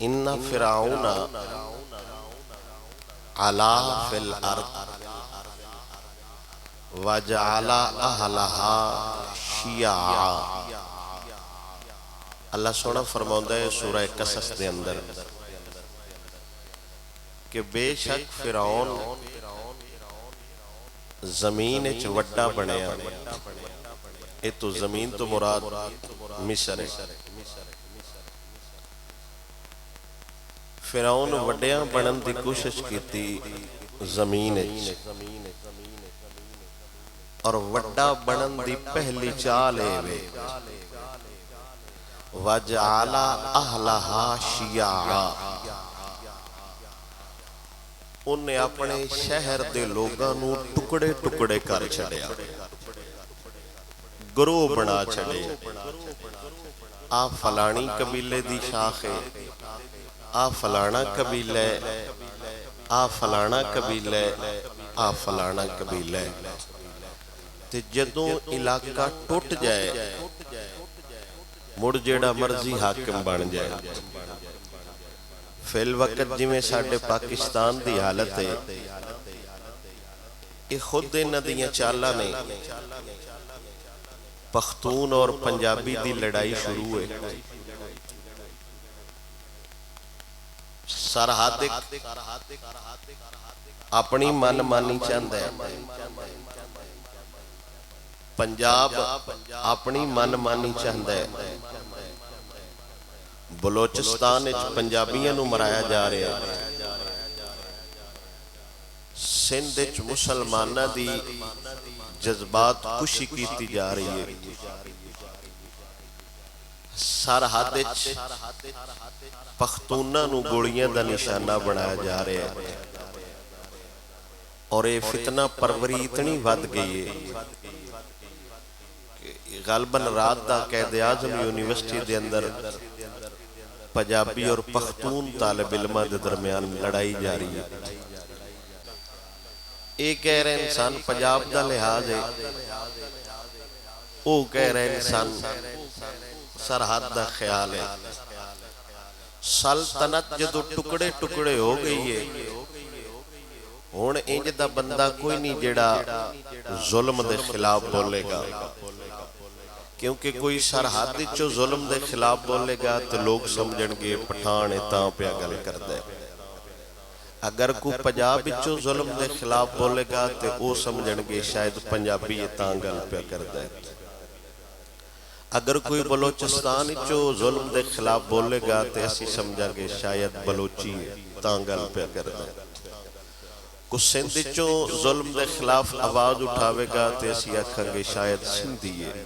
ان فرعون علا فی الارض وجعل اہلہا شیعا۔ اللہ سونا فرماؤں ہے سورہ قصص دے اندر کہ بے شک فرعون زمین اچ وڈا بنیا۔ اے تو زمین تو مراد مصر ہے۔ فرعون وڈیاں بنن دی کوشش کیتی زمین اچ، اور وڈا بنن دی پہلی چال اے وے وَجَعَلَ أَهْلَهَا شِيَعًا، انہیں اپنے شہر دے لوگاں نو ٹکڑے ٹکڑے کر چھڑیا، گروہ بنا چھڑے۔ آ فلانی قبیلے دی شاخ ہے، آ فلانا قبیلے، آ فلانا قبیلے، آ فلانا قبیلے۔ تے جدوں علاقہ ٹوٹ جائے مڑ جیڑا مرضی حاکم بن جائے۔ فی الوقت جی میں ساڑھے پاکستان دی حالت ہے، یہ خود ندیاں چالا نے پختون اور پنجابی دی لڑائی شروع ہے۔ سرحد اپنی من مانی چاند ہے، پنجاب اپنی من مانی چاند ہے، بلوچستان پنجابیاں نو مرایا جا رہا ہے، سندھ مسلمانہ دی جذبات کشی کیتی جا رہی ہے، سرحد پختونہ نو گوڑیاں دا نشانہ بنایا جا رہا ہے، اور یہ فتنہ پروری اتنی ود گئی ہے غالباً رات دا قائد اعظم یونیورسٹی دے اندر پنجابی اور پختون طالب علمہ دے درمیان لڑائی جاری ہے۔ ایک کہہ رہے انسان پنجاب دا لحاظ ہے، وہ کہہ رہے انسان سرحد دا خیال ہے۔ سلطنت جدو ٹکڑے ٹکڑے ہو گئی ہے، ہون انج دا بندہ کوئی نہیں جڑا ظلم دے خلاف بولے گا، کیونکہ کوئی سرحد چو ظلم دے خلاف بولے گا تو لوگ سمجھن گے پٹھان تاں پہ گل کر دے۔ اگر کوئی پنجاب چو ظلم دے خلاف بولے گا تو وہ سمجھن گے شاید پنجابی تاں گل پہ کر دے۔ اگر کوئی بلوچستان چو ظلم دے خلاف بولے گا تو ایسی سمجھا گے شاید بلوچی تاں گل پہ کر دے۔ کو سندھ چو ظلم دے خلاف آواز اٹھاوے گا تو ایسی آکھاں گے شاید سندھی ہے۔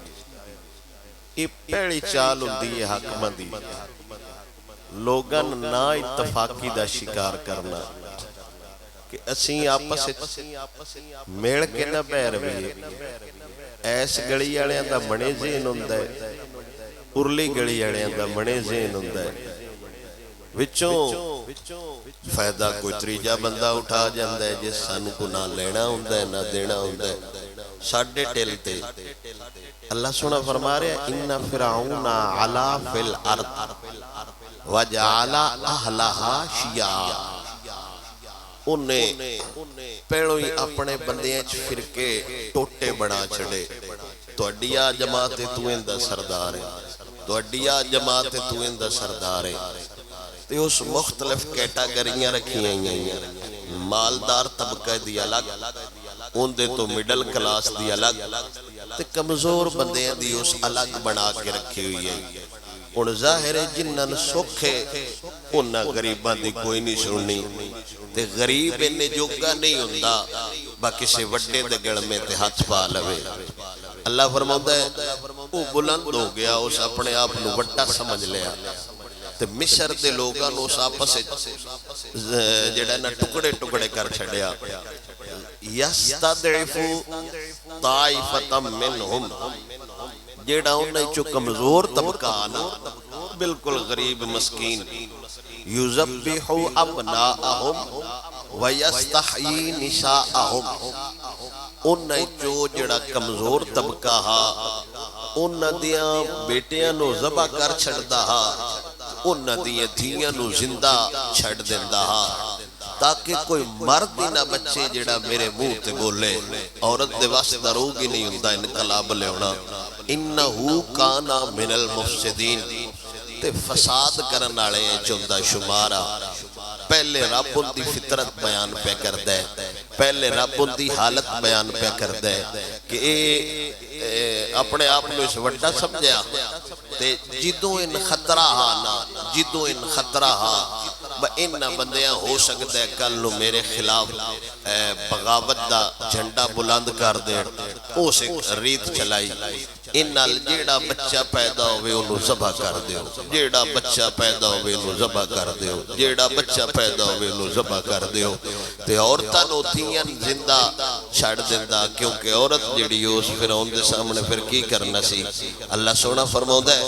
یہ پہلی چال ہوندی ہے حاکمہ دی، لوگاں نا اتفاقی دا شکار کرنا کہ اسیں آپس میڑ کے نہ بیر بھی ایس گڑی آڑیاں دا منے ذہن ہوندہ ہے، ارلی گڑی آڑیاں دا منے ذہن ہوندہ ہے، وچوں فائدہ کوئی تریجہ بندہ اٹھا جاندہ ہے جس سانو کو نہ لینا ہوندہ ہے نہ دینا ہوندہ ہے، ساڑھے ٹیلتے۔ اللہ سنہ فرما رہے ہیں اِنَّ فِرْعَوْنَ عَلَا فِي الْأَرْضِ وَجَعَلَ أَهْلَهَا شِيَعًا، انہیں پیڑوں ہی اپنے بندیاں فرقے ٹوٹے بنا چھڑے۔ تو اڈیا جماعت تو اندہ سردار ہے، تو اڈیا جماعت تو اندہ سردار ہے۔ تو اس مختلف کیٹاگریاں رکھی ہیں، مالدار طبقہ دی الگ، ان دے تو مڈل کلاس دی الگ، تے کمزور بندیاں دی اس الگ بنا کے رکھی ہوئی ہے۔ ان ظاہر جنن سکھے انہاں غریباں دی کوئی نہیں سننی، تے غریب انہیں جوگا نہیں ہوندہ باقی سے وڈے دے گڑ میں تے ہاتھ پا لوے۔ اللہ فرماؤں ہے وہ بلند ہو گیا، اس اپنے آپ نو وڈا سمجھ لیا، تے مصر دے لوگاں نو اس آپس جڑا نا ٹکڑے ٹکڑے کر چھڑیا۔ یستدعفو طائفۃ منہم، جیڑا انہیں چو کمزور طبقہ آنا بالکل غریب مسکین، یذبحو ابناءہم ویستحیی نساءہم، انہیں چو جڑا کمزور طبقہ ہا انہیں دیاں بیٹیاں نو ذبح کر چھڑ دا ہا، انہاں دیاں دھیاں نو زندہ چھڑ دیندا ہا تاکہ کوئی مرد ہی نہ بچے جڑا میرے منہ تے بولے عورت دے واسطہ روگ ہی نہیں ہوندا انقلاب لیونا انہو کانا من المفسدین تے فساد کرن والے چوندا شمارا پہلے رب ان دی فطرت بیان پہ کر دے پہلے رب ان دی حالت بیان پہ کر دے کہ اے اپنے آپ میں اس وڈا سمجھیا تے جدوں ان خطرہ ہا نا جدوں ان خطرہ ہا انہ بندیاں ہو سکتا ہے کل نو میرے خلاف بغاوت دا جھنڈا بلند کر دے اس ریت چلائی انہ جیڑا بچہ پیدا ہوئے انہوں ذبح کر دیو جیڑا بچہ پیدا ہوئے انہوں ذبح کر دیو جیڑا بچہ پیدا ہوئے انہوں ذبح کر دیو تے عورتاں نو تھیاں زندہ چھڑ دیندہ کیونکہ عورت جیڑی اس فرعون دے سامنے پھر کی کرنا سی اللہ سونا فرماؤں ہے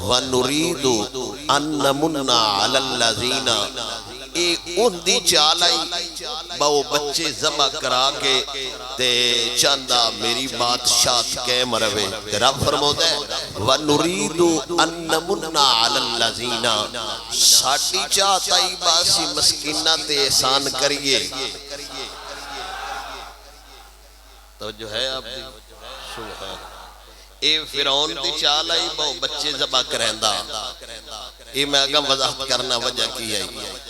وَنُرِيدُ أَن نَمُنَّ عَلَى الَّذِينَ اے ان دی چالائی باو بچے ذبح کرا کے تے چاندہ میری بادشاہت کے مروے رب فرمودا ہے وَنُرِيدُ أَن نَمُنَّ عَلَى الَّذِينَ ساڑھی چاہتائی باسی مسکینہ تے احسان کریے توجہ ہے آپ دی سبحان اے فرعون دی چال آئی باو بچے ذبح کرہندہ اے میں اگم وضاحت کرنا وجہ کی ہے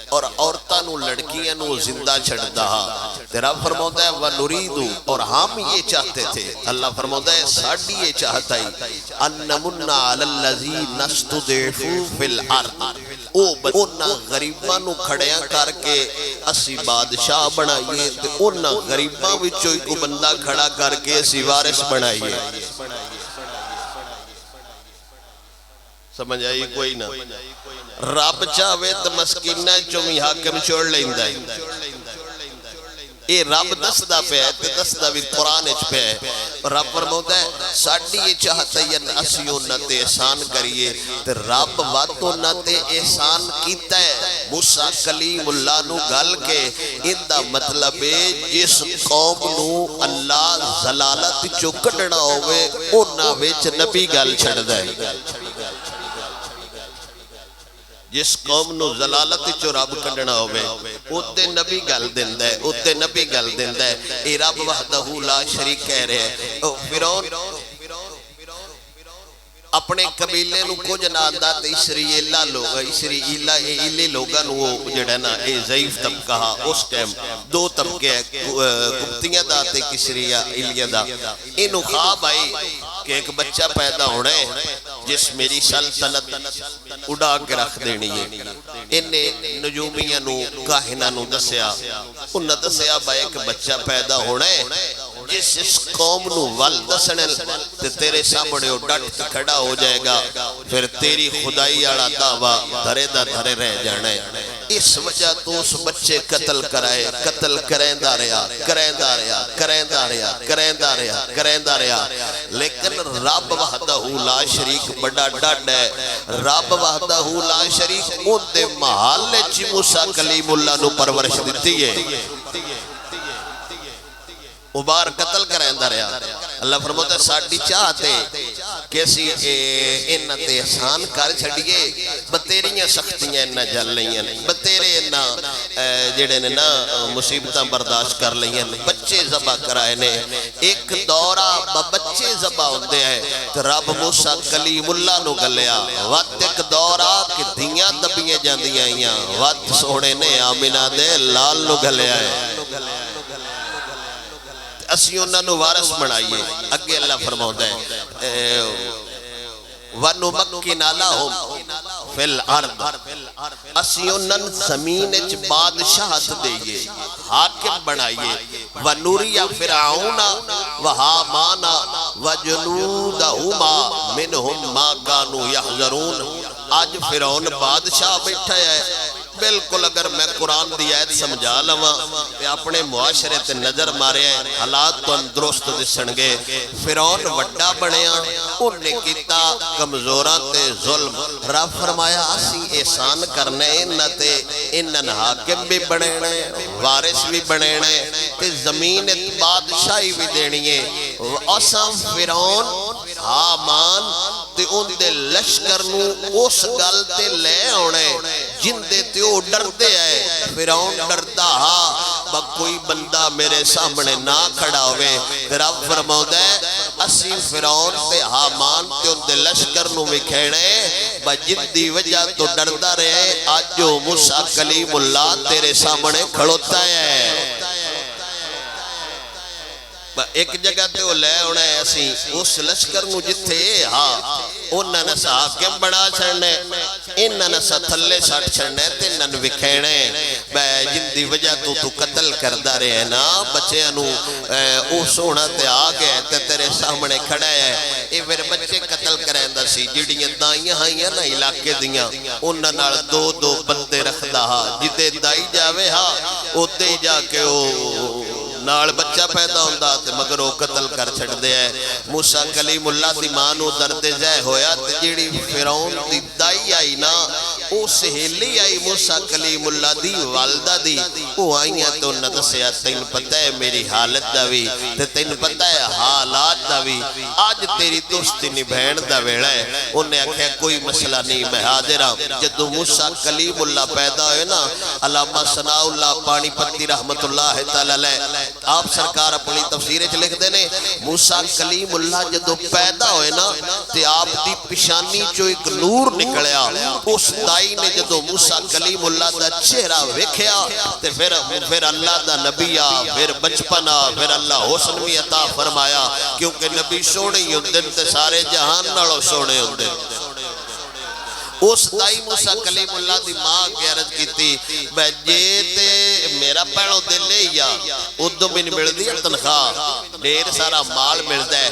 اور عورتانو لڑکیاں نو زندہ چھڑتا تیرا فرمودا ہے وَنُرِيدُ اور ہم یہ چاہتے تھے اللہ فرمودا ہے ساڑھی یہ چاہتا ہے أَن نَمُنَّ عَلَى الَّذِي نَسْتُدِعْفُ فِي الْأَرْضِ اونا غریباں نو کھڑیاں کر کے اسی بادشاہ بنائیے اونا غریباں وچوں کو بندہ کھڑا کر کے اسی وارث بنائیے سمجھ آئی کوئی نہ رب چاہوے تو مسکینہ چومی حاکم چھوڑ لیندہ ہے اے رب دستہ پہ ہے تے دستہ بھی قرآن اچ پہ ہے رب فرمودا ہے ساڑھی یہ چاہتا ہے اسیوں نہ تے احسان کریے تے رب واتوں نہ تے احسان کیتا ہے موسیٰ کلیم اللہ نو گل کے اندہ مطلب ہے جس قوم نو اللہ زلالت چکڑنا ہوئے انہا ویچ نبی گل چھڑ دے جس قوم نو زلالت چو رب کڈنا ہوئے اتے نبی گل دیندہ ہے اتے نبی گل دیندہ ہے اے رب وحدہ لا شریک کہہ رہے ہیں فرعون اپنے قبیلے نو کچھ ناندہ تے اسرائیلہ لوگا اسرائیلی لوگا نو جڑا نا اے ضعیف طبقہ ہا اس ٹائم دو طبقے ہیں کبتیاں دا تے اسرائیلیہ دا انہوں خواب آئی کہ ایک بچہ پیدا ہونا ہے جس میری سلطنت اڑا کے رکھ دینی ہے انہیں نجومیاں نو کاہنہ نو دسیا انہوں دسیا با ایک بچہ پیدا ہونا ہے جس اس قوم نو ول دسنے تے تیرے سامنے ڈٹ کھڑا ہو جائے گا پھر تیری خدائی آڑا دعویٰ دھرے دا دھرے رہ جانا ہے اس وجہ تو اس بچے قتل کرائے قتل کریندہ رہا لیکن رب وحدہ لا شریک بڑا ڈاڈ ہے رب وحدہ لا شریک ان دے محالے چی موسیٰ کلیم اللہ نو پرورش دیتی ہے ابار قتل کرائندہ رہا اللہ فرموتا ہے ساڑھی چاہتے کیسی انتے احسان کر چھڑیے بتیریاں سختیاں انہ جل لئیں بتیرے انہ جڑے نے نا مصیبتاں برداشت کر لئیں بچے ذبح کرائے نے ایک دورہ بچے ذبح ہوندے ہیں رب موسیٰ کلیم اللہ نو گلیا وقت ایک دورہ کہ دھیاں دبیاں جاندیاں ہیاں وقت سوڑے نے آمینہ دے لال نو گلیا ہے اسی انہاں نو وارث بنائیے اگے اللہ فرماؤں ہے وَنُمَكِّنَ لَهُمْ فِي الْأَرْضِ اسی انہاں زمین اچ بادشاہت دئیے حاکم بنائیے وَنُرِيَ فِرْعَوْنَ وَحَامَانَ وَجُنُودَهُمَا مِنْهُمْ مَا كَانُوا يَحْذَرُونَ آج فرعون بادشاہ بیٹھا ہے بالکل اگر میں قرآن دی آیت سمجھا لوا کہ اپنے معاشرے تے نظر مارے ہیں حالات تو اندرست دسنگے فرعون وڈا بنیا انہیں کیتا کمزوران تے ظلم رب فرمایا اسی احسان کرنے انتے انن حاکم بھی بنینے وارث بھی بنینے تے زمین بادشاہی بھی دینیے اساں فرعون حامان تے ان دے لشکر نو اس گل تے لے آنے جن دے تے او ڈردے آئے فرعون ڈردا ہا کوئی بندہ میرے سامنے نہ کھڑا ہوئے پھر اب فرماؤ دے اسی فرعون تے حامان تے ان دے لشکر نو وکھینے جن دی وجہ تو ڈردا رہے آج جو موسیٰ کلیم اللہ تیرے سامنے کھڑوتا ہے ایک جگہ تے وہ لے ہونا ہے اسی اس لشکر نو جتھے ہاں انہاں نے حاکم بنا چھڑنے انہاں نے تھلے سٹ چھڑنے تے انہاں وکھینے جن دی وجہ تو قتل کردا رہے نا بچے انو او سونا تے آ گئے تے تیرے سامنے کھڑا ہے اے پھر بچے قتل کریندا سی جڑیاں دائیاں ہائیاں نا علاقے دیاں انہاں نال دو دو بندے رکھدا ہا جدے دائی جاوے ہا اوتے جا کے او نال بچہ پیدا ہوندا تے مگر وہ قتل کر چھڑ دے ہے موسیٰ کلیم اللہ دی مانو درد زہ ہویا تے جیڑی فرعون دی دائی آئی نا او سہیلی آئی موسیٰ کلیم اللہ دی والدہ دی او آئیاں تو ندسیا تین پتہ ہے میری حالت داوی تے تین پتہ ہے حالات داوی آج تیری دوستی نبھین دا ویڑا ہے انہیں آکھیا کوئی مسئلہ نہیں میں حاضرہ جدو موسیٰ کلیم اللہ پیدا ہوئے نا علامہ ثناء اللہ پانی پتی رحمت اللہ تعالی آپ سرکار اپنی تفسیریں لکھ دینے موسیٰ کلیم اللہ جدو پیدا ہوئے نا تے آپ دی پشانی جو ایک نور نکلیا اس دائی نے جدو موسیٰ کلیم اللہ دا چہرہ وکھیا تے پھر اللہ دا نبی آ پھر بچپنا پھر اللہ حسن بھی عطا فرمایا کیونکہ نبی سونے ہی ہوندن تے سارے جہان نالو سونے ہوندن اس دائی موسیٰ کلیم اللہ دی ماں کی عرض کی تھی بجے تے میرا پہنو دل لے یا ادھو میں مل دیا تنخواہ دیر سارا مال مل دے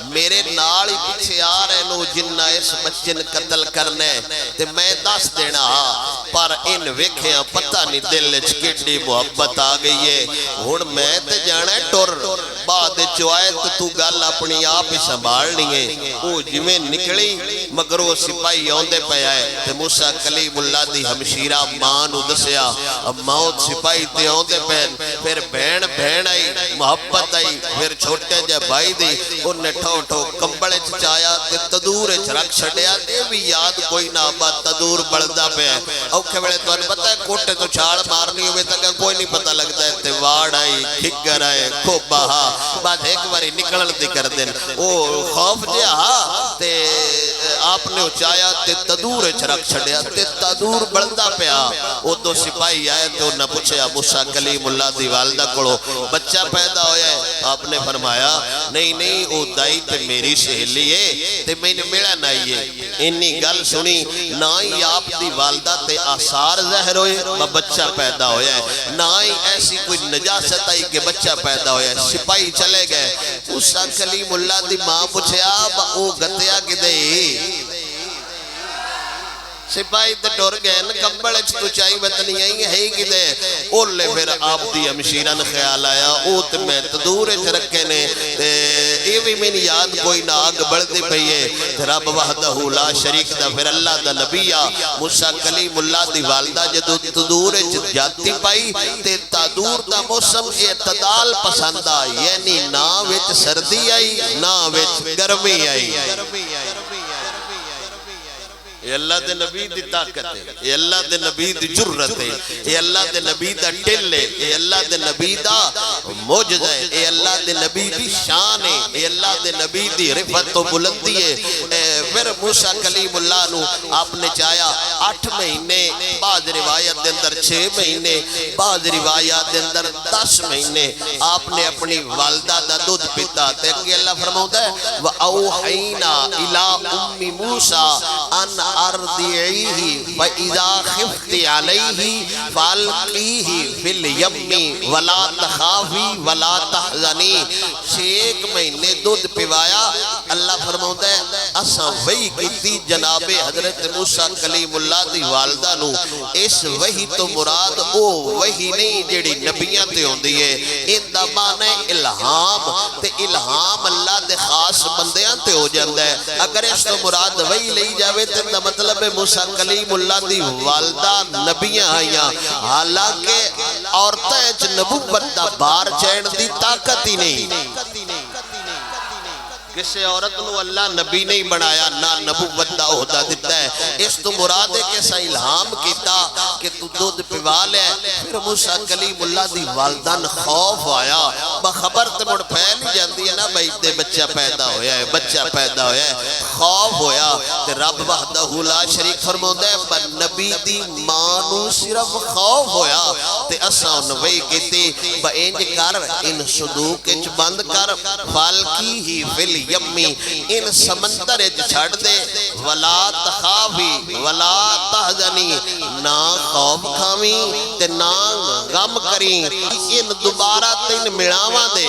میرے نال ہی پیچھے آ رہے نو جنہ اس بچن قتل کرنے تے میں دس دینا ہاں پر ان وکھیاں پتہ نہیں دل چکڑی محبت آ گئی ہے ہون میں تے جانا ٹور بعد چوائے تو گل اپنی آپ ہی سنبھالنی ہے او جویں نکلی مگر وہ سپاہی ہوندے پہ آئے تے موسیٰ کلیم اللہ دی ہمشیرہ ماں نو دسیا موت سپاہی تے ہوندے پھر بہن آئی محبت آئی پھر چھوٹے جے بھائی دی انہیں ٹھو کمبڑے چایا تے تدور رکھ چھڑیا تے بھی یاد کوئی نہ بات تدور بڑھدا پہ ہے اوکھے بڑے تو انہیں پتہ ہے کوٹے تو چھاڑ مارنی ہوئے تک کوئی نہیں پتہ لگتا ہے تے واڑ آئی کھگر آئے خوب بہا بعد ایک باری نکلن دی کر دیں وہ خوف جیا ہاں تے آپ نے اچایا تے تدور رکھ چھڑیا تے تدور بڑھدا پیا وہ تو سپاہی آئے تو نہ پوچھے موسیٰ کلیم اللہ دی والدہ کڑو بچہ پیدا ہویا ہے آپ نے فرمایا نہیں وہ دائی تے میری سہیلی ہے تے میں نے میرا نہیں ہے انی گل سنی نہ ہی آپ دی والدہ تے آثار ظاہر ہوئے بچہ پیدا ہویا ہے نہ ہی ایسی کوئی نجاست آئی کہ بچہ پیدا ہویا ہے سپاہی چلے گئے موسیٰ کلیم اللہ دی ماں پوچھے آپ وہ گتیا کدے سپاہی تے ٹور گئے نا کمبڑ تو چاہی بتنی آئی ہے ہی کدے اولے پھر آپ دی ہمشیران خیال آیا او تے میں تدور رکھے نے یہ بھی میں یاد کوئی نہ آگ بڑھ دے پہیے رب وحدہ لا شریک دا پھر اللہ دا نبی آ موسیٰ کلیم اللہ دی والدہ جدو تدور جاتی پائی تے تدور دا موسم اعتدال پسند آ یعنی نہ وچ سردی آئی نہ وچ گرمی آئی یہ اللہ دے نبی دی طاقت ہے یہ اللہ دے نبی دی جرت ہے یہ اللہ دے نبی دا ٹل ہے یہ اللہ دے نبی دا موجزہ ہے یہ اللہ دے نبی دی شان ہے یہ اللہ دے نبی دی رفت و بلندی ہے پھر موسیٰ کلیم اللہ نو آپ نے چاہیا 8 مہینے بعض روایت دے اندر 6 مہینے بعض روایت دے اندر 10 مہینے آپ نے اپنی والدہ دا دودھ پیتا تے کہ اللہ فرماؤں ہے وَأَوْحَيْنَا إِلَىٰ أُمِّ مُوسَىٰ أَنْ أَرْضِعِيهِ فَإِذَا خِفْتِ عَلَيْهِ فَأَلْقِيهِ فِي الْيَمِّ وَلَا تَخَافِي وَلَا تَحْزَنِي 6 مہینے دودھ پیوایا اللہ فرماؤں ہے اسا وحی کیتی جناب حضرت موسیٰ کلیم اللہ دی والدہ نو اس وحی تو مراد او وحی نہیں جیڑی نبیاں تے ہوں دیئے ان دا معنی الہام تے الہام اللہ دے خاص بندیاں تے ہو جاندہ ہے اگر اس تو مراد وحی لئی جاوے تے دا مطلب ہے موسیٰ کلیم اللہ دی والدہ نبیاں آئیاں حالانکہ عورتیں نبوت دا بار چین دی طاقت ہی نہیں کسی عورت نو اللہ نبی نہیں بنایا نہ نبوت دا عہدہ دیتا ہے اس تو مراد ہے کہ سا الہام کیتا کہ تو دودھ پیوا لے پھر موسیٰ کلیم اللہ دی والدان خوف آیا بخبر تے مڑ پھیل ہی جاندی ہے نا بھائی تے بچہ پیدا ہویا ہے بچہ پیدا ہویا ہے خوف ہویا تے رب وحدہ لا شریک فرماؤں ہے پر نبی دی مانو صرف خوف ہویا تے اساں نوئی کیتی با انج کر ان صدوق اچ بند کر فالکی ہی فل یمی ان سمندر اچ چھڑ دے ولا تخافی ولا تحزنی نہ خوف کھاویں تے نہ غم کریں ان دوبارہ تین ملاواں دے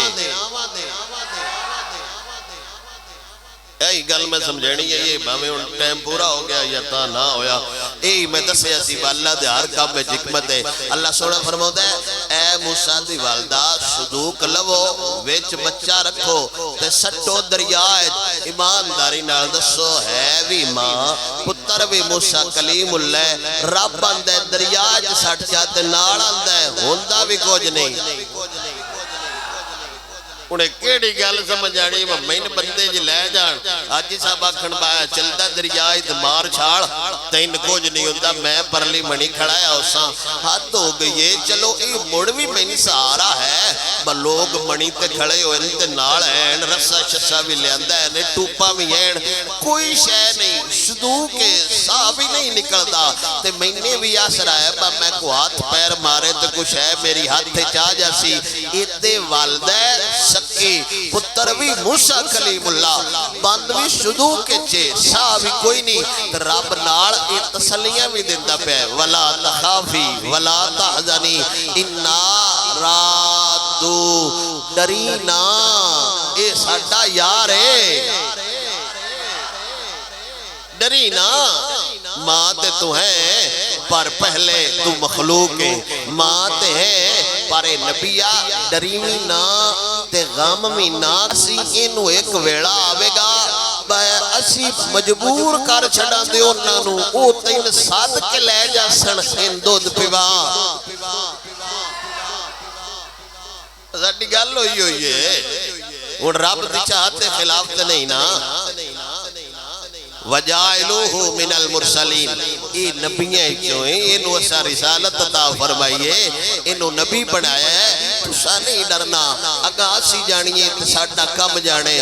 یہی گل میں سمجھنی ہے یہ ہمیں ان ٹائم پورا ہو گیا یا تا نہ ہویا یہی میں دسے اسی اللہ دے ہر کام میں حکمت ہے اللہ سونا فرماتا ہے اے موسیٰ دی والدہ صدوق لو وچ بچہ رکھو تے سٹو دریائے ایمانداری نال دسو ہے بھی ماں پتر بھی موسیٰ کلیم اللہ رب اندے دریائے سٹ جاتے نال اندے ہوندہ بھی کچھ نہیں انہیں کیڑی گل سمجھ آنی میں نے بندے جی لے جان آجی صاحب آکھن بایا چلدہ دریائی دمار چھاڑ تین کچھ نہیں ہوتا میں پرلی منی کھڑایا اساں حد ہو گئی چلو اے مڑ بھی میں نے سہارا ہے با لوگ منی تے کھڑے ہوئے تے نال ہیں رسا شسا بھی لے اندہ ہے ٹوپا بھی ہیں کوئی شے نہیں صدوق کے سا بھی نہیں نکلتا تے میں نے بھی آسر آیا با میں کو ہاتھ پیر مارے تے کچھ ہے میری ہاتھ تے چاہ جاسی ایتے والدہ سکی پتر بھی موسیٰ کلیم اللہ بند بھی صدوق کے چے سا بھی کوئی نہیں رب نال تسلیاں بھی دیندہ پہ ولا تخافی ولا تحزنی انا رادو ڈرینا اے ساڈا یار ہے ڈرینا ماں تے تو ہے پر پہلے تو مخلوق ہے ماں تے ہے پر نبیہ ڈریوی نا تے غاممی ناسی انو ایک ویڑا آوے گا اسی مجبور کر چھڑا دے انہوں او تین ساتھ کے لے جا سن ان دودھ پیوا ساڑی گل ہوئی ہے ان رب دی چاہتے خلاف تے نہیں نا وَجَائِلُوهُ مِنَ الْمُرْسَلِينَ یہ نبییں کیوں ہیں انہوں اسا رسالت عطا فرمائیے انہوں نبی بنایا ہے تسا نہیں ڈرنا اگا اسی جانیے ساڑھا کم جانے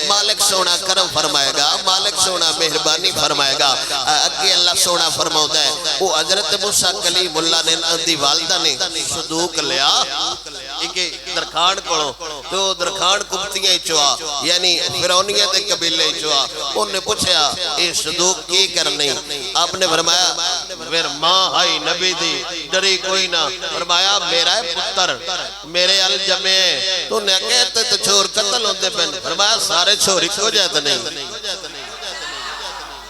مالک سونا کرم فرمائے گا مالک سونا مہربانی فرمائے گا اگے اللہ سونا فرماؤں ہے وہ حضرت موسیٰ کلیم اللہ نے دی والدہ نے صدوق لیا درخان کڑو تو درخان کبتیاں چوا یعنی فرعونیہ دے قبیلے چوا انہوں نے پوچھا اے صدوق کی کرنی آپ نے فرمایا پھر ماں ہائی نبی دی ڈری کوئی نہ فرمایا میرا ہے پتر میرے الجمے تو نے کہتے تو چھوڑ قتل ہوتے پہنے فرمایا سارے چھوڑی کو جاتے نہیں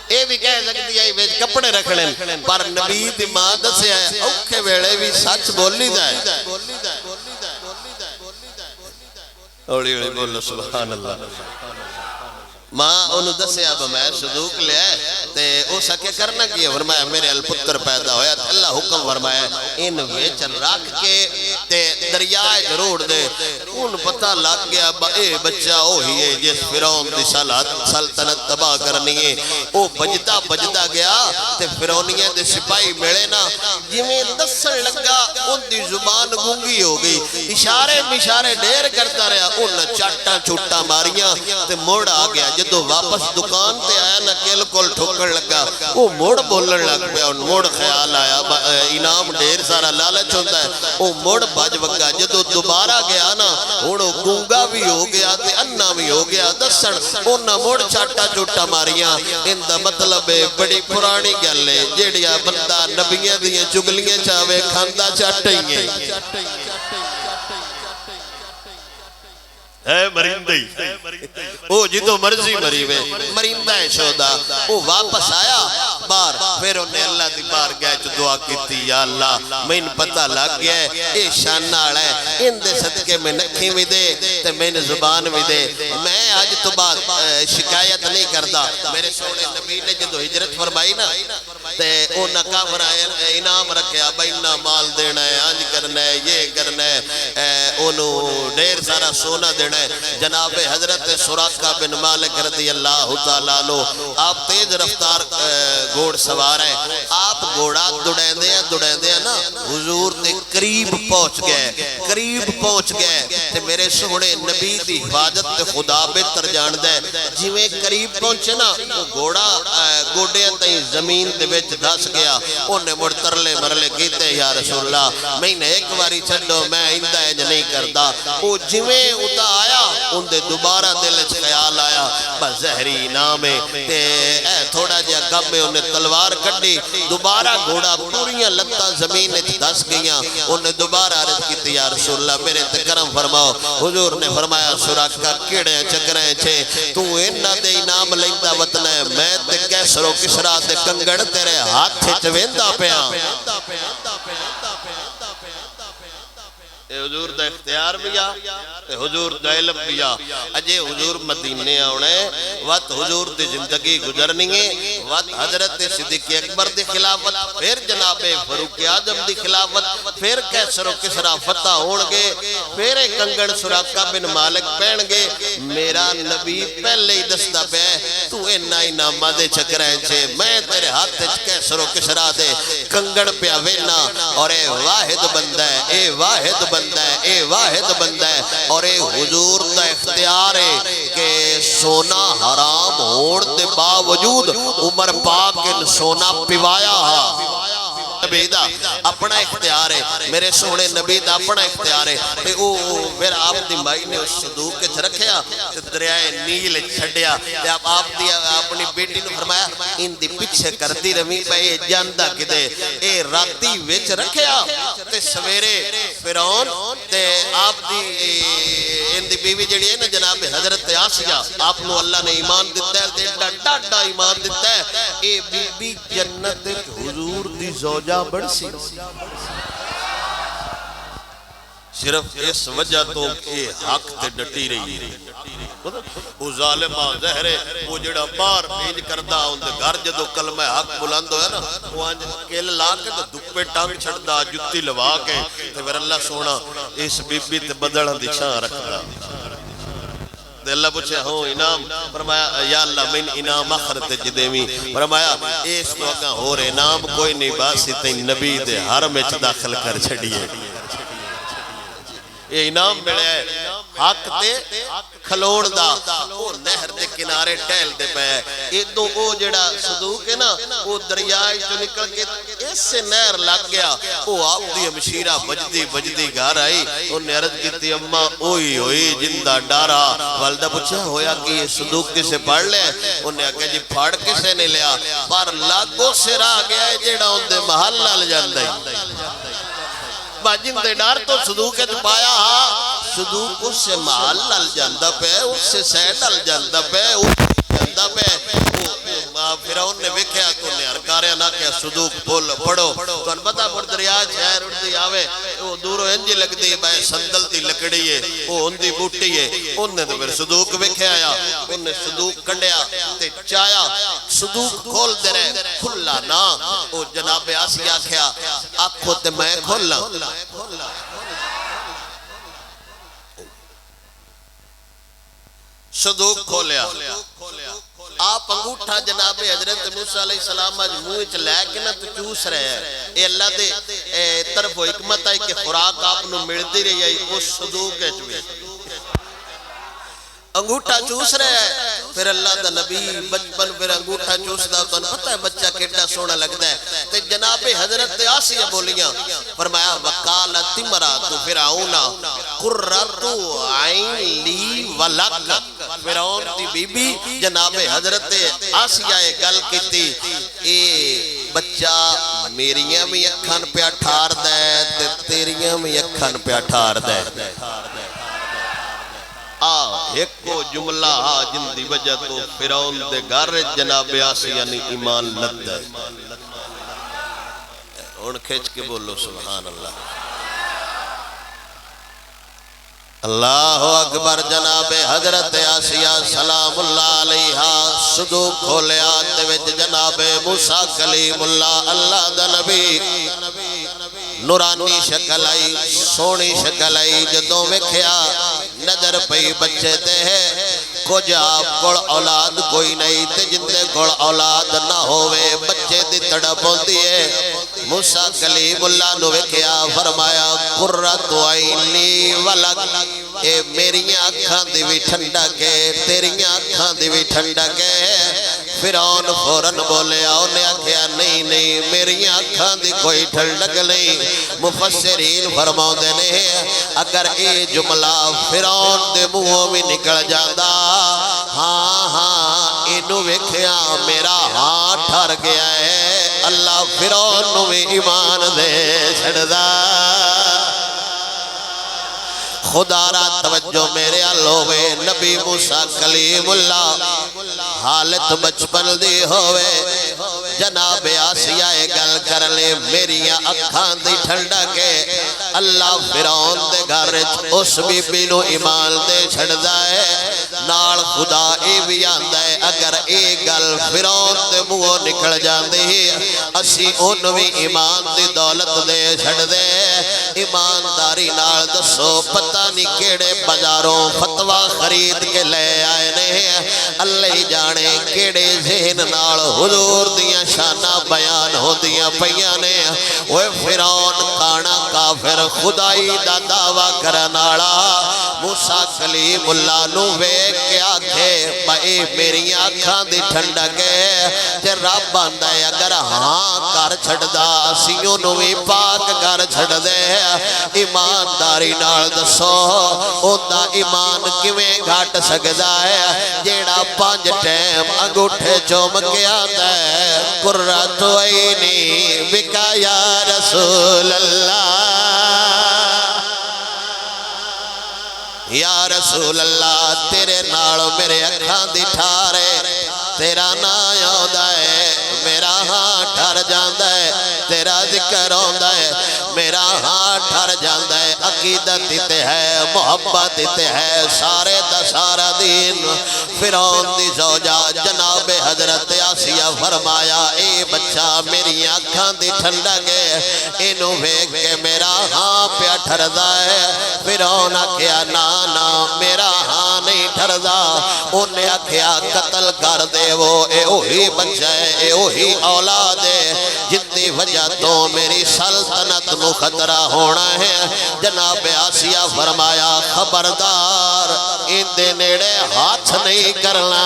اے بھی کہہ سکتی ہے ویج کپڑے رکھنے پر نبی دی ماں دسے ہے اوکھے ویڑے بھی سچ بولی جائے اوڑی اوڑی بولو سبحان اللہ ماں انہوں دسے اب میں صدوق لے آئے تے او سکے کرنا کیا فرمایا میرے الپتر پیدا ہویا تے اللہ حکم فرمایا ان ویچن رکھ کے تے دریائے جروڑ دے ان پتہ لگ گیا اے بچہ اوہی ہے جس فرعون دی سلطنت تباہ کرنی ہے او بجدہ گیا تے فرعونیہ دے سپاہی میڑے نا جمیں دسن لگا ان دی زبان گونگی ہو گئی اشارے ڈیر کرتا رہا ان چاٹا چھوٹا ماریاں تے موڑ آ گیا جدو واپس دکان تے آیا نا کیل کول ٹھوکر لگا وہ موڑ بولن لگ پیا ان موڑ خیال آیا انعام ڈیر سارا لالچ ہوتا ہے وہ موڑ بج وگا جدو دوبارہ گیا نا انہوں گونگا بھی ہو گیا تے انہ بھی ہو گیا دسن انہ موڑ چاٹا چوٹا ماریاں ان دا مطلب ہے بڑی پرانی گلے جیڑیا بندہ نبیاں دیاں چگلیاں چاہوے کھاندہ چاٹیں گے ہے مرندی او جدو مرضی مریوے مرندہ شہدہ او واپس آیا بار پھر انہیں اللہ دی بار گئے جو دعا کیتی یا اللہ میں ان پتہ لگ گیا ہے اے شانہ آڑا ہے ان دے صدقے میں نکھی بھی دے تے میں نے زبان بھی دے میں آج تو بات شکایت نہیں کرتا میرے سوڑے نبی نے جدو ہجرت فرمائی نا تے او نکا فرائے انعام رکھیا بھائی نہ مال دینا ہے آج کرنا ہے یہ کرنا ہے انہوں ڈیر ڈھیر سارا سونا دینا ہے. جناب حضرت سراقہ بن مالک رضی اللہ تعالیٰ عنہ آپ تیز رفتار گھوڑ سوار ہیں. آپ گھوڑا دوڑیں دے نا حضور دے قریب پہنچ گئے تے میرے سونے نبی دی حفاظت تے خدا بہتر جان دے. جویں قریب پہنچے نا گھوڑا گوڈے تائیں زمین دے وچ دھس گیا. انہیں مڑ ترلے مرلے کیتے یا رسول اللہ میں نے ایک باری چھڈو میں آئندہ انج نہیں کردا. وہ جویں اتا آیا ان دے دوبارہ دل وچ خیال آیا بس زہری انعام ہے تے تھوڑا جہا کم میں انہیں تلوار کڈی. دوبارہ گھوڑا پوریاں لتاں زمین وچ دھس گئیاں. انہیں دوبارہ عرض کیتی یا رسول اللہ میرے تے کرم فرماؤ. حضور نے فرمایا سراقہ کیڑے چکریں چھے تو انہاں دے انعام لیندا وطن ہے میں تے کیسر و کسرا تے کنگڑ تیرے ہاتھ وچ ویندا پیاں. حضور دا اختیار بھی آ حضور دا علم بھی آ. اجے حضور مدینے آنے وقت حضور دی زندگی گزرنی ہے. وقت حضرت صدیق اکبر دی خلافت پھر جناب فاروق اعظم دی خلافت پھر کیسر و کسرا فتح ہونگے پھر کنگڑ سراقہ بن مالک پہن گے. میرا نبی پہلے ہی دستا پہ تو انہا انعامہ دے چکرائیں چھے میں تیرے ہاتھ کیسر و کسرا دے کنگڑ پہ وینا. اور اے واحد بندہ ہے اے واحد بندہ ہے اور اے حضور دا اختیار ہے کہ سونا حرام ہون دے باوجود عمر پاک ان سونا پیوایا نبی دا اپنا اختیار ہے. میرے سونے نبی دا اپنا اختیار ہے. پھر آپ دی مائی نے اس صدوق کے رکھیا دریائے نیل چھڑیا. آپ دی اپنی بیٹی نے فرمایا ان دی پیچھے کر دی رمی پہ یہ جاندہ کدے اے راتی ویچ رکھیا تے سویرے فرعون تے آپ دی ان دی بیوی جڑی ہے نا جناب حضرت آسیہ آپ نو اللہ نے ایمان دیتا ہے ڈاڈا ایمان دیتا ہے. اے بی بی جنت حضور دی زوجہ بڑھ سی صرف اس وجہ تو کہ حق تے ڈٹی رہی ہے. وہ ظالمہ زہرے وہ جڑا بار بھیج کردہ ان دے گھر جدو کلمہ حق بلند ہویا نا وہ آنج کیل لا کے تو دکھ پہ ٹانگ چھڑدہ جتی لوا کے تو پھر اللہ سونا اس بی بی تے بدڑا دی چھان رکھدا. اللہ پوچھے ہوں انعام فرمایا یا اللہ میں انعام آخرت جدیمی فرمایا اس تو اگاں ہو رہے انعام کوئی نہیں باسی تین نبی دے حرم اچ داخل کر چھڑیے. یہ انعام ملے ہے حق تے کھلوڑ دا وہ نہر دے کنارے ٹیل دے پہ ہے. ادھو وہ جڑا صدوق ہے نا وہ دریائی جو نکل کے اس سے نہر لگ گیا. وہ آپ دی مشیرہ بجدی گھر آئی انہیں عرض کی تھی اممہ اوئی جندہ ڈارا. والدہ پوچھا ہویا کہ یہ صدوق کسے پڑھ لے انہیں آگے جی پھاڑ کسے نہیں لیا پر لاگو سے راہ گیا ہے جڑا ان دے محل لال جاندہ باجن دے ڈار تو صدوق ہے پایا ہاں صدوق اس سے محل لال جاندہ پہ اس سے سید لال جاندہ پہ جاندہ پہ. فیرون نے وکھیا تو نے ارکاریا نہ کیا صدوق بول پڑھو تو انبتا پر دریا شہر اٹھتی آوے وہ دورو انجی لگ دی بھائی سندل دی لکڑی ہے وہ اندی بوٹی ہے انہیں تو پھر صدوق وکھیا آیا انہیں صدوق کنڈیا تے چایا صدوق کھول دے رہے کھلا نا وہ جناب آسیہ کھیا آنکھوں تے میں کھولنا صدوق کھولیا. آپ انگوٹھا جناب حضرت موسیٰ علیہ السلام آج منہ چ لے کے نہ تو چوس رہے ہیں. اے اللہ دے طرف و حکمت آئی کہ خوراک آپ نو ملتی رہی ہے اس صدوق ہے چوئے انگوٹھا چوس رہے ہیں. پھر اللہ دا نبی بچپن پھر انگوٹھا چوس دا تو پتہ ہے بچہ کیٹا سونا لگتا ہے. تو جناب حضرت آسیہ بولیاں فرمایا وقالت امرات فرعون قرۃ عین لی ولک. فرعون دی بی بی جناب حضرت آسیہ گل کیتی اے بچہ میریاں بھی اکھان پہ ٹھار دے تے تیریاں بھی اکھان پہ ٹھار دے. ایک کو جملہ جن دی وجہ تو فرعون دے گھر جناب آسیہ نے ایمان لد ہے. ان کھیچ کے بولو سبحان اللہ اللہ اکبر. جناب حضرت آسیہ سلام اللہ علیہا صدوق کھولیا تے وچ جناب موسیٰ کلیم اللہ اللہ دا نبی نورانی شکل آئی سونی شکل آئی جدوں وکھیا نظر پئی بچے تے ہے کچھ آپ کو اولاد کوئی نہیں تے جندے کو اولاد نہ ہوئے بچے دی تڑپ ہوندی ہے موسیٰ کلیم اللہ نو وکھیا فرمایا قرۃ عینی ولک اے میری آنکھاں دی بھی ٹھنڈک ہے تیری آنکھاں دی بھی ٹھنڈک ہے فرعون فوراً بولے انہیں آکھیا نہیں نہیں میری آنکھاں دی کوئی ٹھنڈک نہیں مفسرین فرماؤں دے نہیں اگر اے جملہ فرعون دے منہوں میں نکل جاندہ ہاں ہاں انہوں وکھیا میرا ہاں ٹھر گیا ہے اللہ فرعون نو میں ایمان دے چھڑدا خدا را توجہ میرے allowے نبی موسیٰ کلیم اللہ حالت بچپن دی ہوئے جناب آسیہ گل کر لے میری اکھاں دی ٹھنڈا کے اللہ فرعون دے گھر اس بی بی نو ایمان دے چھڑ جائے نال خدا اے بھی آندہ ہے اگر اے گل فرعون دے منہوں نکل جاندی اسی ان بھی ایمان دی دولت دے چھڑ دے ایمانداری نال دسو پتہ نہیں کیڑے بازاروں فتوہ خرید کے لے آئے نے اللہ جانے کیڑے ذہن نال حضور دیاں شانہ بیان ہو دیاں پیاں نے وہ فرعون کانا کافر خدائی دا دعویٰ کرنالا موسیٰ کلیم اللہ نو ویک کے آکھے بھائی میری آنکھاں دی ٹھنڈک ہے جے رب آندہ ہے اگر ہاں کر چھڑ دا سیوں نو بھی پاک کر چھڑ دے ایمانداری نال دسو اوندہ ایمان کیویں گھٹ سکدا ہے جیڑا 5 ٹائم انگوٹھے چوم کے آتا ہے قرۃ عینی بکا یا رسول اللہ یا رسول اللہ تیرے نال میرے اکھاں دی ٹھارے تیرا نا آؤندا ہے میرا ہاں ٹھر جاندہ ہے تیرا ذکر ہوندہ ہے میرا ہاں ٹھر جاندہ ہے عقیدت تے ہے محبت تے ہے سارے دا سارا دین فرعون دی زوجہ جناب حضرت آسیہ فرمایا اے بچہ میری آنکھاں دی ٹھنڈا گے انہوں ویک کے میرا ہاں پیا ٹھردا ہے فرعون آکھیا نا میرا ہاں نہیں ٹھردا انہیں آکھیا قتل کر دے وہ اے اوہی بچہ ہے اے اوہی اولاد ہے جتنی وجہ تو میری سلطنت نو خطرہ ہونا ہے جناب آسیہ فرمایا خبردار ان دے نیڑے ہاتھ نہیں کرنا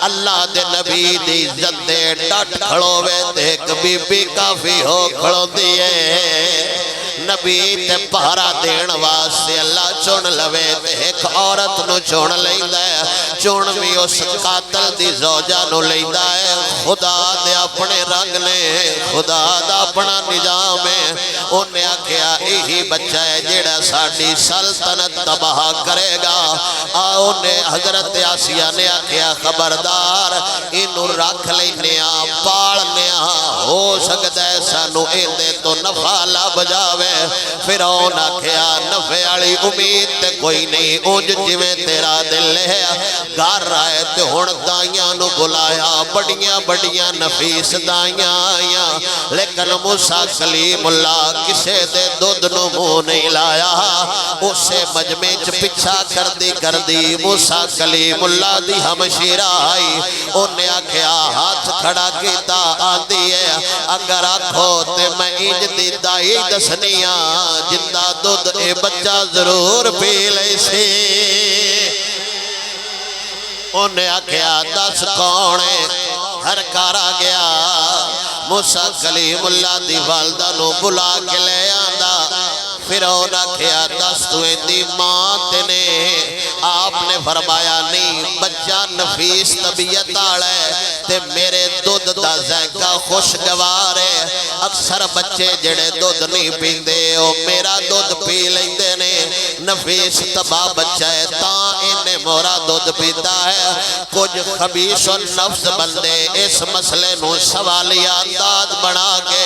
اللہ دے نبی دی عزت دے ڈٹ کھڑوے دیکھ بی بی کافی ہو کھڑو دیئے نبی تے پہرا دین واسطے اللہ چون لوے تے ایک عورت نو چون لیندہ ہے چون بھی اس قاتل دی زوجہ نو لیندہ ہے خدا دے اپنے رنگ نے خدا دا اپنا نظام ہے انہیں آکھیا یہی بچہ ہے جیڑا ساڑی سلطنت تباہ کرے گا انہیں حضرت آسیہ نے آکھیا خبردار انہوں رکھ لینے پالنے ہو سکتا ہے سانو اندے تو نفع لب جاوے فرعون آکھیا نفع علی امید تے کوئی نہیں اونج جویں تیرا دل ہے گھر آئے تے ہون دائیاں نو بلایا بڑیاں بڑیاں نفیس دائیاں آیاں لیکن موسیٰ کلیم اللہ کسے دے دودھ نو منہ نہیں لایا اسے مجمع چ پچھا کر دی موسیٰ کلیم اللہ دی ہمشیرہ آئی انہیں آکھیا ہاتھ کھڑا کیتا آندی ہے اگر آکھو تے میں انج دی دائی دسنیاں جندہ دودھ اے بچہ ضرور پی لے سی انہیں آکھیا 10 کونے ہر کارا گیا موسیٰ کلیم اللہ دی والدہ نو بلا کے لے آندہ فرعون آکھیا 10 تو دی ماں تینے آپ نے فرمایا نہیں بچہ نفیس طبیعت آڑے تے میرے دودھ دا ذائقہ خوشگوار ہے اکثر بچے جڑے دودھ نہیں پیندے او میرا دودھ پی لیندے نے نفیس تباہ بچہ ہے تاں انہیں مورا دودھ پیتا ہے کچھ خبیث و نفس بندے اس مسئلے نو سوالی انداز بنا کے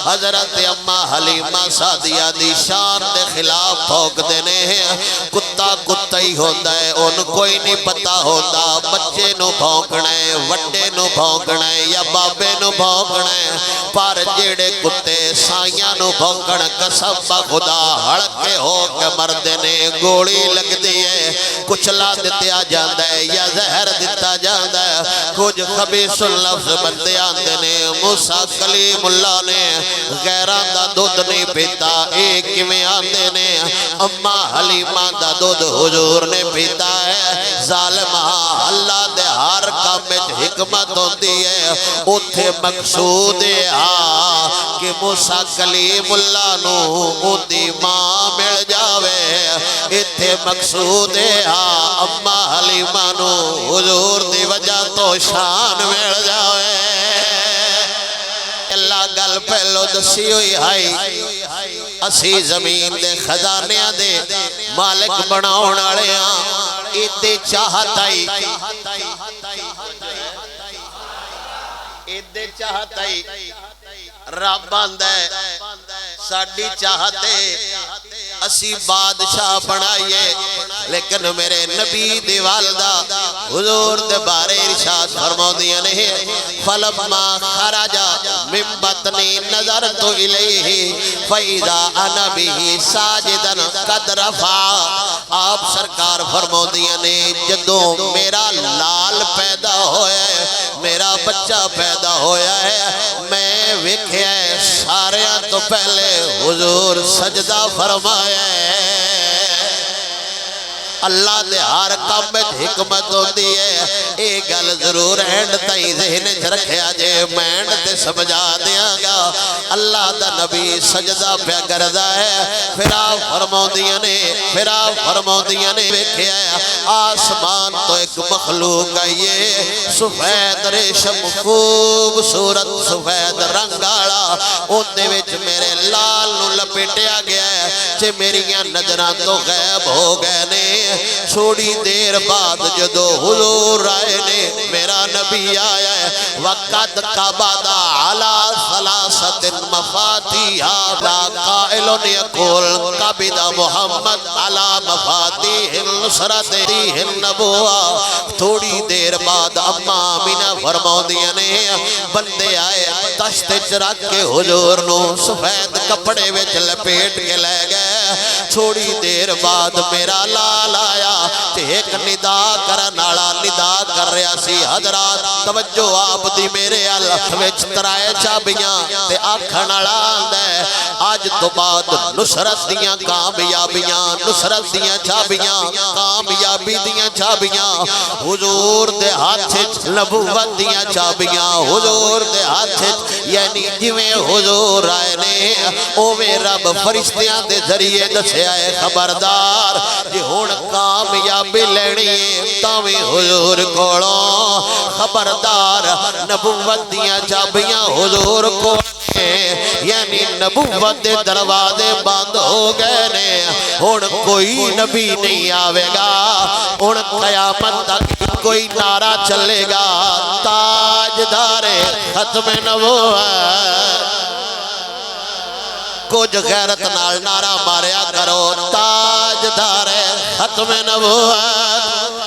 حضرت اما حلیمہ سعدیہ دی شان دے خلاف بھونک دینے ہیں کتا کتا ہی ہوندہ ہے ان کوئی نہیں پتا ہوندہ بچے نو بھونکنا ہے وڈے نو بھونکنا ہے یا بابے نو بھونکنا ہے پر جیڑے کتے سائیاں نو بھونکن قسم خدا ہڑکے ہو کے مردے نے گوڑی لگ دیئے کچھلا دیتیا جاندہ ہے یا زہر دیتا جاندہ ہے کچھ خبیث لفظ بندے آندے نے موسیٰ کلیم اللہ نے غیران دا دودھ نہیں پیتا ایک میں آندے نے اما حلیمہ دا دودھ حضور نے پیتا ہے ظالمہ اللہ دے ہر کام میں حکمت ہوندی ہے اتھے مقصود ہے کہ موسیٰ کلیم اللہ نو اندی ماں مل جاوے اتھے مقصود ہے اما حلیمہ نو حضور دی وجہ تو شان مل جاوے اللہ گل پہلو دسی ہوئی ہائی اسی زمین دے خزانیاں دے مالک بناؤن آڑیاں ایدے چاہت آئی ایدے چاہت آئی رب آندے ساڑی چاہتے اسی بادشاہ بنائیے لیکن میرے نبی دی والدہ حضور دے بارے ارشاد فرمو دیا نہیں فلما خرجا من بطنی نظرت الیہ فَإِذَا أَنَا بِهِ سَاجِدًا قَدْ رَفَعَ آپ سرکار فرمو دیا نہیں جدوں میرا لال پیدا ہویا ہے میرا بچہ پیدا ہویا ہے میں وکھیا ہے ساریاں تو پہلے حضور سجدہ فرمایا ہے اللہ دے ہر کام میں حکمت ہوندی ہے ایک گل ضرور اینڈ تائی ذہن چ رکھیا جے میں اینڈ تے سمجھا دیاں گا اللہ دا نبی سجدہ پہ کردا ہے پھر آپ فرماؤندیاں نے ویکھیا ہے آسمان تو ایک مخلوق ہے یہ سفید ریشم خوبصورت سفید رنگاڑا اندے وچ میرے لال نو لپیٹیا گیا ہے کہ میریاں نظراں تو غائب ہو گئے نے چھوڑی دیر بعد جدو حضور آئے نے میرا نبی آیا ہے وَقَدْ قَبَضَ عَلَى ثَلَاثَةٍ مَفَاتِيحَ لَا قَائِلٌ يَقُولُ قَبِضَ مُحَمَّدْ عَلَى مَفَاتِيحِ النُّصْرَةِ النَّبُوَّةِ تھوڑی دیر بعد اما آمینہ فرماؤندیاں نے بندے آئے تشت چرک کے حضور نو سفید کپڑے وچ لپیٹ کے لے گئے چھوڑی دیر بعد میرا لال آیا تے ایک ندا کرنالا ندا کر رہا سی حضرات توجہ آپ دی میرے اللہ وچ ترائے چابیاں تے آکھن آلان دے آج تو بعد نصرت دیاں کامیابیاں نصرت دیاں چابیاں کامیابی دیاں چابیاں حضور دے ہاتھ نبوت دیاں چابیاں حضور دے ہاتھ یعنی جویں حضور آئے نے اوے رب فرشتیاں دے ذریعے دسے آئے خبردار جی ہون کامیابی لینی ہے تاویں حضور کولوں خبردار نبوت دیاں چابیاں حضور کو یعنی نبوت دے دروازے بند ہو گئے نے ہون کوئی نبی نہیں آوے گا ہون قیامت تک کوئی نعرہ چلے گا تاجدار ختم نبوت کچھ غیرت نال نعرہ ماریا کرو تاجدار ختم نبوت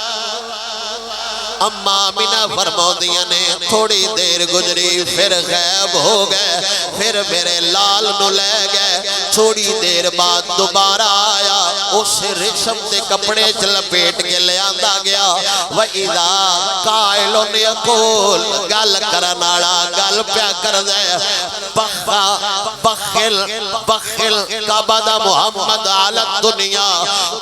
اما آمینہ فرماؤندیاں نے تھوڑی دیر گزری پھر غائب ہو گئے پھر میرے لال نو لے گئے تھوڑی دیر بعد دوبارہ آیا اس ریشم دے کپڑے لپیٹ کے لے آندا گیا وَإِذَا قَائِلٌ يَقُولُ گل کرناڑا گل پیا کر دے بخل قبض محمد علی الدنیا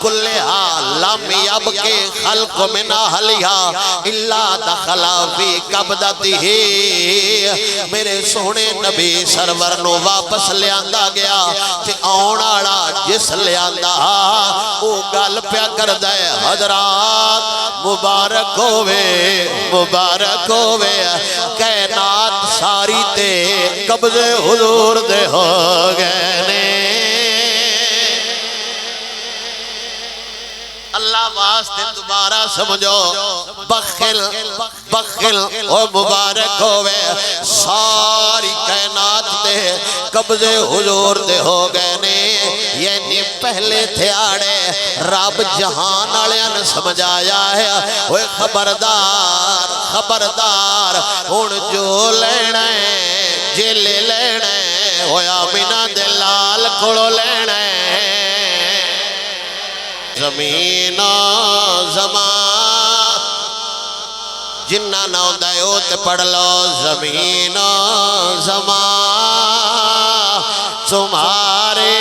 کلہا لم یبکی خلق من اہلہا اللہ دخلا فی قبضتہ میرے سونے نبی سرور نو واپس لے آندا گیا تے آناڑا جس لے آندا او گل پیا کر دے حضرات مبارک ہووے کائنات ساری تے قبضے حضور دے ہو گئے نے اللہ واسطے دوبارہ سمجھو بخل اور مبارک ہوئے ساری کائنات تے قبضے حضور دے ہو گئے نے یعنی پہلے تھیاڑے رب جہان آلیاں نے سمجھایا ہے وہ خبردار خبردار ہون جو لینا ہے جل لینا ہے ہویا مینا دلال کھڑو لینا ہے زمین و زمان جنہ نو دیوت پڑھ لو زمین و زمان تمہارے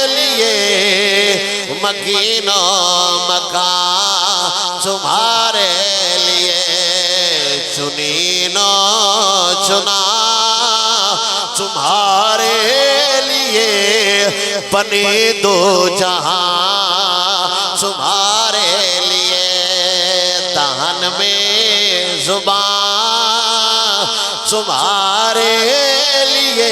لیے مکین و مکان تمہارے لیے چنین و چنا تمہارے لیے بنے دو جہاں تمہارے لیے دہن میں زبان تمہارے لیے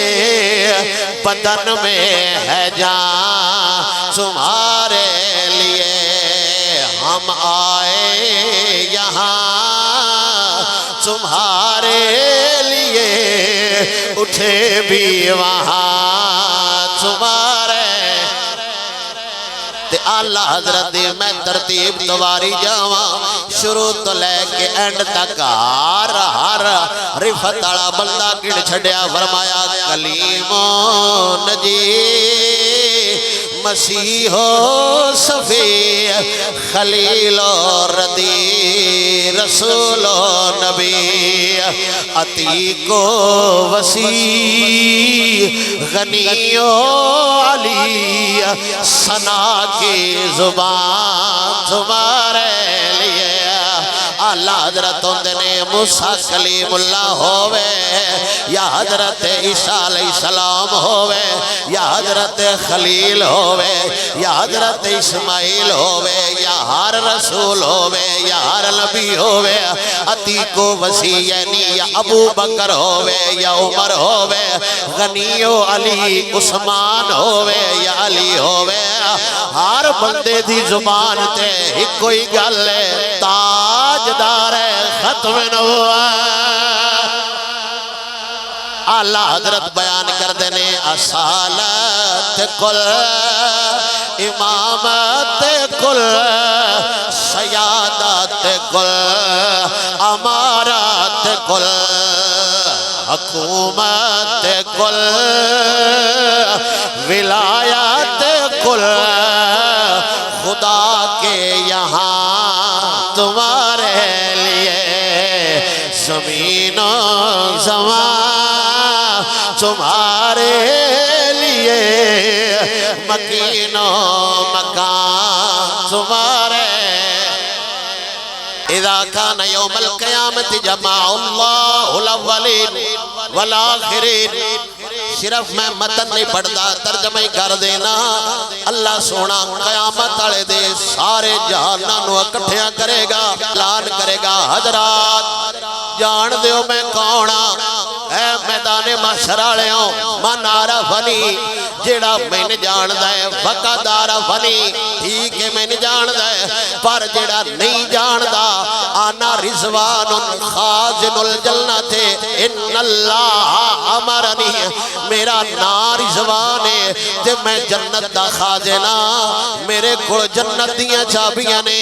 بدن میں ہے جان تمہارے لیے ہم آئے یہاں تمہارے لیے اٹھے بھی وہاں تمہارے تے اللہ حضرت میں ترتیب تواری جاواں شروع تو لے کے اینڈ تک ہر رفت آڑا بندہ گڑ چھڑیا فرمایا کلیم و نجی مسیح و صفی خلیل و ردی رسول و نبی عتیق و وسیع غنی و علی ثنا کی زبان تمہارے لیے اللہ حضرت اندنے موسیٰ کلیم اللہ ہوئے یا حضرت عیسیٰ علیہ السلام ہوئے یا حضرت خلیل ہوئے یا حضرت اسماعیل ہوئے یا ہر رسول ہوئے یا ہر نبی ہوئے عتیق و وسیع یعنی یا ابو بکر ہوئے یا عمر ہوئے غنی و علی عثمان ہوئے یا علی ہوئے ہر بندے دی زبان تے ہی کوئی گلے تاجدار ختم نبوت اللہ حضرت بیان کر دینے اصالت کل امامت کل سیادت کل امارات کل حکومت کل ولایت کل خدا کے یہاں تمہارے لیے زمین و زمان تمہارے لیے مکین و مکان تمہارے اذا کان یوم القیامت جمع اللہ الاولین والآخرین صرف میں متن نہیں پڑھتا ترجمہ کر دینا اللہ سونا قیامت آلے دے سارے جہانوں اکٹھیاں کرے گا اعلان کرے گا حضرات جان دیو میں کونا اے میدان محشر والے ہوں من عرفنی جیڑا میں نے جان دے فقط عرفنی ٹھیک ہے میں نے جان دے پر جیڑا نہیں جان دا آنا رضوان خازن الجنت ان اللہ امرنی میرا نا رضوان ہے تے میں جنت دا خازنہ میرے کھڑ جنت دیاں چابیاں نے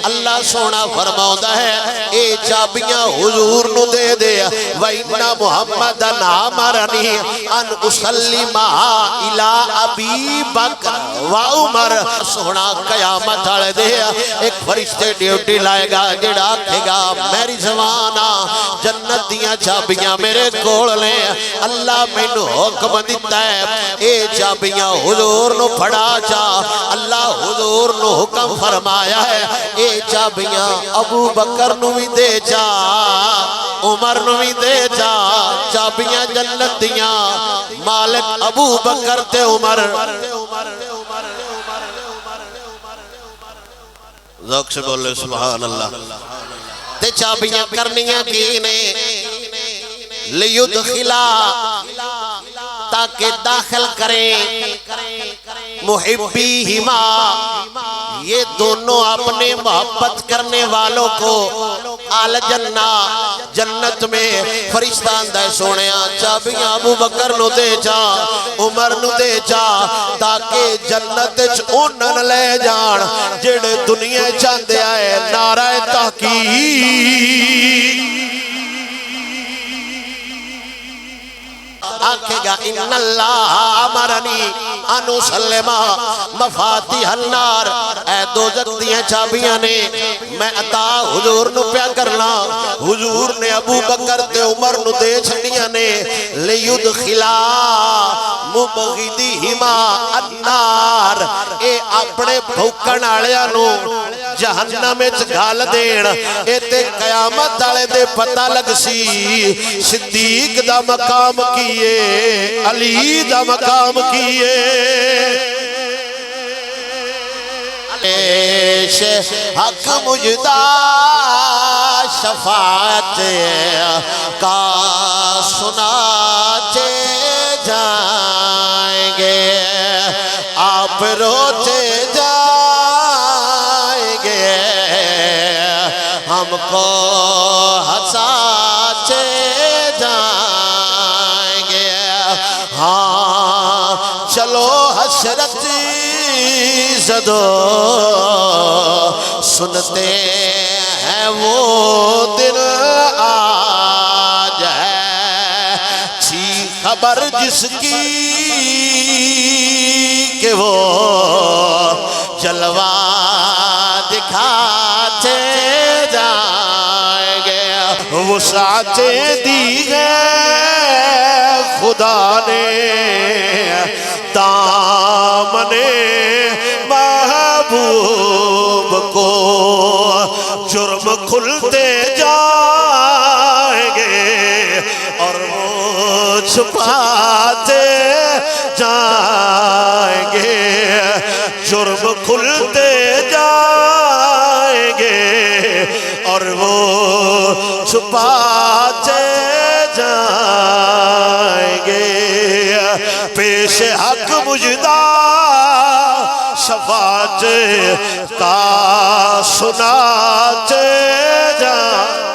اللہ سونا فرماؤں ہے اے چابیاں حضور نو دے دے وَإِنَّ محمدن آمرنی ان اسلمہ الى ابی بکر و عمر سونا قیامت آلے دے ایک فرشتے ڈیوٹی لائے گا جڑا کھے گا میری زمانہ جنت دیاں چابیاں میرے کول لیں اللہ میں نو حکم دیتا ہے اے چابیاں حضور نو پھڑا جا اللہ حضور نو حکم فرمایا ہے اے چابیاں ابو بکر نو بھی دے جا عمر نو بھی دے جا چابیاں جنت دیاں مالک ابو بکر تے عمر ذوق سے بولے سبحان اللہ تے چابیاں کرنیاں کینے لیدخلا تاکہ داخل کریں محبیہما یہ دونوں اپنے محبت کرنے والوں کو آل جنہ جنت میں فرشتان دے سونیا چابیاں ابو بکر نو دے جا عمر نو دے جا تاکہ جنت انہن لے جان جڑے دنیا چاندے آئے نعرہ تحقیق آکھے گا ان اللہ امرنی انو سلمہ مفاتیح النار اے دوزخ دیئے چابیاں نے میں عطا حضور نو پیا کرنا حضور نے ابو بکر تے عمر نو دے چھڑیاں نے لیدخلا مبغدیہما النار اے اپنے بھوکن آلیاں نو جہنم اچ گھال دین اے تے قیامت آلے دے پتہ لگ سی صدیق دا مقام کیے علی دا مقام کیے حق مجدہ شفاعت کا سناتے جائیں گے آپ روتے جائیں گے ہم کو ہنساتے جائیں گے ہاں چلو حسرت زدو سنتے ہیں وہ دن آج ہے تھی خبر جس کی کہ وہ جلوہ دکھاتے جائیں گے وسعتیں دی گئے خدا نے دامن محبوب کو جرم کھلتے جائیں گے اور وہ چھپاتے جائیں گے جرم کھلتے جائیں گے اور وہ چھپاتے جائیں گے پیش حق مجدہ شفاعت کا سناتے جائیں